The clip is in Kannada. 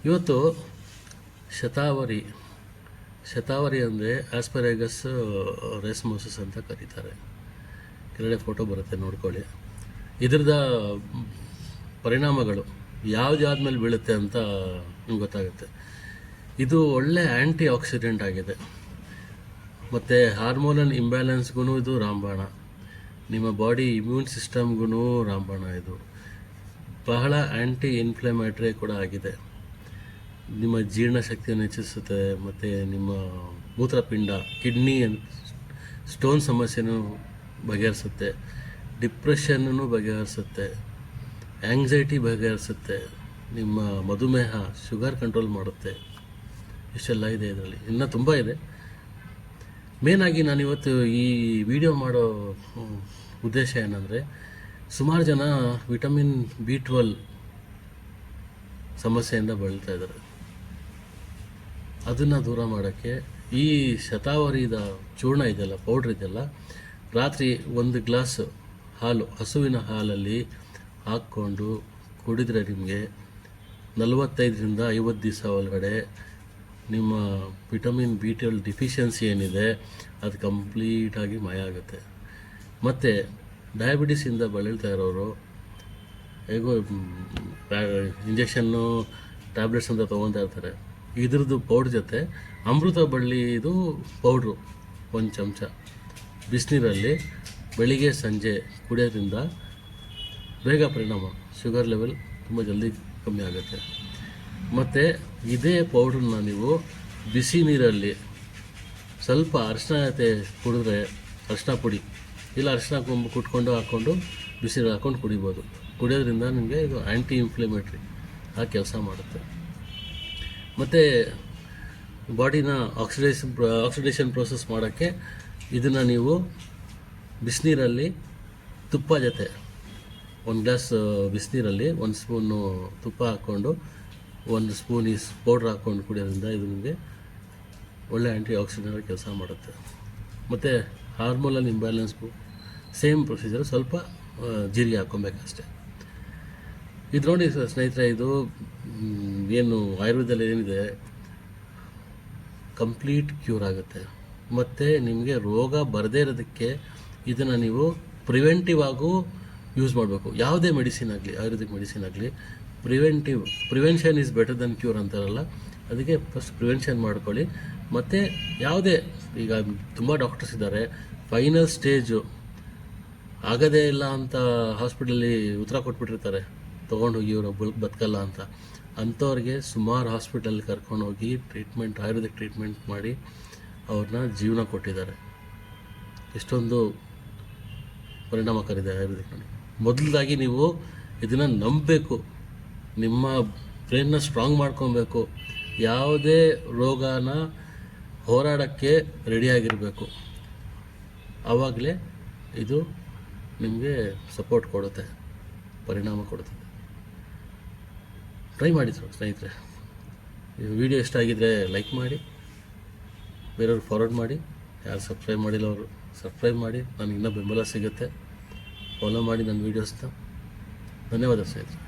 ಇವತ್ತು ಶತಾವರಿ ಅಂದರೆ ಆಸ್ಪೆರಾಗಸ್ ರೇಸ್ಮೋಸಸ್ ಅಂತ ಕರೀತಾರೆ. ಕೆಳಗಡೆ ಫೋಟೋ ಬರುತ್ತೆ, ನೋಡ್ಕೊಳ್ಳಿ. ಇದ್ರದ ಪರಿಣಾಮಗಳು ಯಾವುದಾದ್ಮೇಲೆ ಬೀಳುತ್ತೆ ಅಂತ ನಿಮ್ಗೆ ಗೊತ್ತಾಗುತ್ತೆ. ಇದು ಒಳ್ಳೆ ಆ್ಯಂಟಿ ಆಕ್ಸಿಡೆಂಟ್ ಆಗಿದೆ, ಮತ್ತು ಹಾರ್ಮೋನಲ್ ಇಂಬ್ಯಾಲೆನ್ಸ್ಗೂ ಇದು ರಾಮಬಾಣ, ನಿಮ್ಮ ಬಾಡಿ ಇಮ್ಯೂನ್ ಸಿಸ್ಟಮ್ಗೂ ರಾಮಬಾಣ. ಇದು ಬಹಳ ಆ್ಯಂಟಿ ಇನ್ಫ್ಲಮೇಟ್ರಿ ಕೂಡ ಆಗಿದೆ. ನಿಮ್ಮ ಜೀರ್ಣಶಕ್ತಿಯನ್ನು ಹೆಚ್ಚಿಸುತ್ತೆ, ಮತ್ತು ನಿಮ್ಮ ಮೂತ್ರಪಿಂಡ, ಕಿಡ್ನಿ ಸ್ಟೋನ್ ಸಮಸ್ಯೆನೂ ಬಗೆಹರಿಸುತ್ತೆ, ಡಿಪ್ರೆಷನ್ನೂ ಬಗೆಹರಿಸುತ್ತೆ, ಆ್ಯಂಗ್ಸೈಟಿ ಬಗೆಹರಿಸುತ್ತೆ, ನಿಮ್ಮ ಮಧುಮೇಹ ಶುಗರ್ ಕಂಟ್ರೋಲ್ ಮಾಡುತ್ತೆ. ಇಷ್ಟೆಲ್ಲ ಇದೆ ಇದರಲ್ಲಿ, ಇನ್ನೂ ತುಂಬ ಇದೆ. ಮೇನಾಗಿ ನಾನಿವತ್ತು ಈ ವಿಡಿಯೋ ಮಾಡೋ ಉದ್ದೇಶ ಏನಂದರೆ, ಸುಮಾರು ಜನ ವಿಟಮಿನ್ B12 ಸಮಸ್ಯೆಯಿಂದ ಬಳಲ್ತಾ ಇದ್ದಾರೆ. ಅದನ್ನು ದೂರ ಮಾಡೋಕ್ಕೆ ಈ ಶತಾವರಿದ ಚೂರ್ಣ ಇದೆಯಲ್ಲ, ಪೌಡ್ರ್ ಇದೆಯಲ್ಲ, ರಾತ್ರಿ 1 ಗ್ಲಾಸ್ ಹಾಲು, ಹಸುವಿನ ಹಾಲಲ್ಲಿ ಹಾಕ್ಕೊಂಡು ಕುಡಿದ್ರೆ ನಿಮಗೆ 45ರಿಂದ 50 ದಿವಸ ಒಳಗಡೆ ನಿಮ್ಮ ವಿಟಮಿನ್ B12 ಡಿಫಿಷಿಯನ್ಸಿ ಏನಿದೆ ಅದು ಕಂಪ್ಲೀಟಾಗಿ ಮಾಯ ಆಗುತ್ತೆ. ಮತ್ತು ಡಯಾಬಿಟಿಸಿಂದ ಬಳಲ್ತಾ ಇರೋರು ಹೇಗೋ ಇಂಜೆಕ್ಷನ್ನು ಟ್ಯಾಬ್ಲೆಟ್ಸ್ ಅಂತ ತೊಗೊತಾ ಇರ್ತಾರೆ. ಇದ್ರದ್ದು ಪೌಡ್ರ್ ಜೊತೆ ಅಮೃತ ಬಳ್ಳಿದು ಪೌಡ್ರು 1 ಚಮಚ ಬಿಸಿನೀರಲ್ಲಿ ಬೆಳಿಗ್ಗೆ ಸಂಜೆ ಕುಡಿಯೋದ್ರಿಂದ ಬೇಗ ಪರಿಣಾಮ, ಶುಗರ್ ಲೆವೆಲ್ ತುಂಬ ಜಲ್ದಿ ಕಮ್ಮಿ ಆಗುತ್ತೆ. ಮತ್ತು ಇದೇ ಪೌಡ್ರನ್ನ ನೀವು ಬಿಸಿ ನೀರಲ್ಲಿ ಸ್ವಲ್ಪ ಅರಿಶಿನ ಜೊತೆ ಕುಡಿದ್ರೆ, ಅರಿಶಿನ ಪುಡಿ ಇಲ್ಲ ಅರಿಶಿನ ಕೊಂಬು ಕುಟ್ಕೊಂಡು ಹಾಕ್ಕೊಂಡು ಬಿಸಿ ನೀರು ಹಾಕ್ಕೊಂಡು ಕುಡಿಬೋದು. ಕುಡಿಯೋದ್ರಿಂದ ನಿಮಗೆ ಇದು ಆ್ಯಂಟಿ ಇನ್ಫ್ಲಮೇಟ್ರಿ ಆಗಿ ಕೆಲಸ ಮಾಡುತ್ತೆ. ಮತ್ತು ಬಾಡಿನ ಆಕ್ಸಿಡೇಷನ್ ಪ್ರೋಸೆಸ್ ಮಾಡೋಕ್ಕೆ ಇದನ್ನು ನೀವು ಬಿಸಿನೀರಲ್ಲಿ ತುಪ್ಪ ಜೊತೆ 1 ಗ್ಲಾಸ್ ಬಿಸಿನೀರಲ್ಲಿ 1 ಸ್ಪೂನು ತುಪ್ಪ ಹಾಕ್ಕೊಂಡು 1 ಸ್ಪೂನ್ ಈ ಪೌಡ್ರ್ ಹಾಕ್ಕೊಂಡು ಕುಡಿಯೋದ್ರಿಂದ ಇದು ನಿಮಗೆ ಒಳ್ಳೆ ಆ್ಯಂಟಿ ಆಕ್ಸಿಡೆಂಟ್ ಕೆಲಸ ಮಾಡುತ್ತೆ. ಮತ್ತು ಹಾರ್ಮೋನಲ್ ಇಂಬ್ಯಾಲೆನ್ಸ್ಗೂ ಸೇಮ್ ಪ್ರೊಸೀಜರ್, ಸ್ವಲ್ಪ ಜೀರಿಗೆ ಹಾಕ್ಕೊಬೇಕಷ್ಟೆ. ಇದು ನೋಡಿ ಸ್ನೇಹಿತರೆ, ಇದು ಏನು ಆಯುರ್ವೇದದಲ್ಲಿ ಏನಿದೆ ಕಂಪ್ಲೀಟ್ ಕ್ಯೂರ್ ಆಗುತ್ತೆ. ಮತ್ತು ನಿಮಗೆ ರೋಗ ಬರದೇ ಇರೋದಕ್ಕೆ ಇದನ್ನು ನೀವು ಪ್ರಿವೆಂಟಿವ್ ಆಗೂ ಯೂಸ್ ಮಾಡಬೇಕು. ಯಾವುದೇ ಮೆಡಿಸಿನ್ ಆಗಲಿ, ಆಯುರ್ವೇದಿಕ್ ಮೆಡಿಸಿನ್ ಆಗಲಿ, prevention is better then cure ಅಂತಾರಲ್ಲ, ಅದಕ್ಕೆ ಫಸ್ಟ್ ಪ್ರಿವೆನ್ಷನ್ ಮಾಡ್ಕೊಳ್ಳಿ. ಮತ್ತು ಯಾವುದೇ, ಈಗ ತುಂಬ ಡಾಕ್ಟರ್ಸ್ ಇದ್ದಾರೆ, ಫೈನಲ್ ಸ್ಟೇಜು ಆಗೋದೇ ಇಲ್ಲ ಅಂತ ಹಾಸ್ಪಿಟಲಲ್ಲಿ ಉತ್ತರ ಕೊಟ್ಬಿಟ್ಟಿರ್ತಾರೆ, ತೊಗೊಂಡೋಗಿ ಇವರು ಬದುಕಲ್ಲ ಅಂತ. ಅಂಥವ್ರಿಗೆ ಸುಮಾರು ಹಾಸ್ಪಿಟಲ್ ಕರ್ಕೊಂಡೋಗಿ ಟ್ರೀಟ್ಮೆಂಟ್, ಆಯುರ್ವೇದಿಕ್ ಟ್ರೀಟ್ಮೆಂಟ್ ಮಾಡಿ ಅವ್ರನ್ನ ಜೀವನ ಕೊಟ್ಟಿದ್ದಾರೆ. ಎಷ್ಟೊಂದು ಪರಿಣಾಮಕಾರಿದೆ ಆಯುರ್ವೇದಿಕ್ ನೋಡಿ. ಮೊದಲಾಗಿ ನೀವು ಇದನ್ನು ನಂಬಬೇಕು, ನಿಮ್ಮ ಬ್ರೈನ್ನ ಸ್ಟ್ರಾಂಗ್ ಮಾಡ್ಕೊಬೇಕು, ಯಾವುದೇ ರೋಗನ ಹೋರಾಡೋಕ್ಕೆ ರೆಡಿಯಾಗಿರಬೇಕು. ಆವಾಗಲೇ ಇದು ನಿಮಗೆ ಸಪೋರ್ಟ್ ಕೊಡುತ್ತೆ, ಪರಿಣಾಮ ಕೊಡುತ್ತದೆ. ಟ್ರೈ ಮಾಡಿ ಸ್ನೇಹಿತರೆ. ಈ ವಿಡಿಯೋ ಇಷ್ಟ ಆಗಿದ್ದರೆ ಲೈಕ್ ಮಾಡಿ, ಬೇರೆಯವ್ರಿಗೆ ಫಾರ್ವರ್ಡ್ ಮಾಡಿ. ಯಾರು ಸಬ್ಸ್ಕ್ರೈಬ್ ಮಾಡಿಲ್ಲ ಅವರು ಸಬ್ಸ್ಕ್ರೈಬ್ ಮಾಡಿ, ನನಗೆ ಇನ್ನೂ ಬೆಂಬಲ ಸಿಗುತ್ತೆ. ಫಾಲೋ ಮಾಡಿ ನನ್ನ ವೀಡಿಯೋಸ್ನ. ಧನ್ಯವಾದ ಸ್ನೇಹಿತರೆ.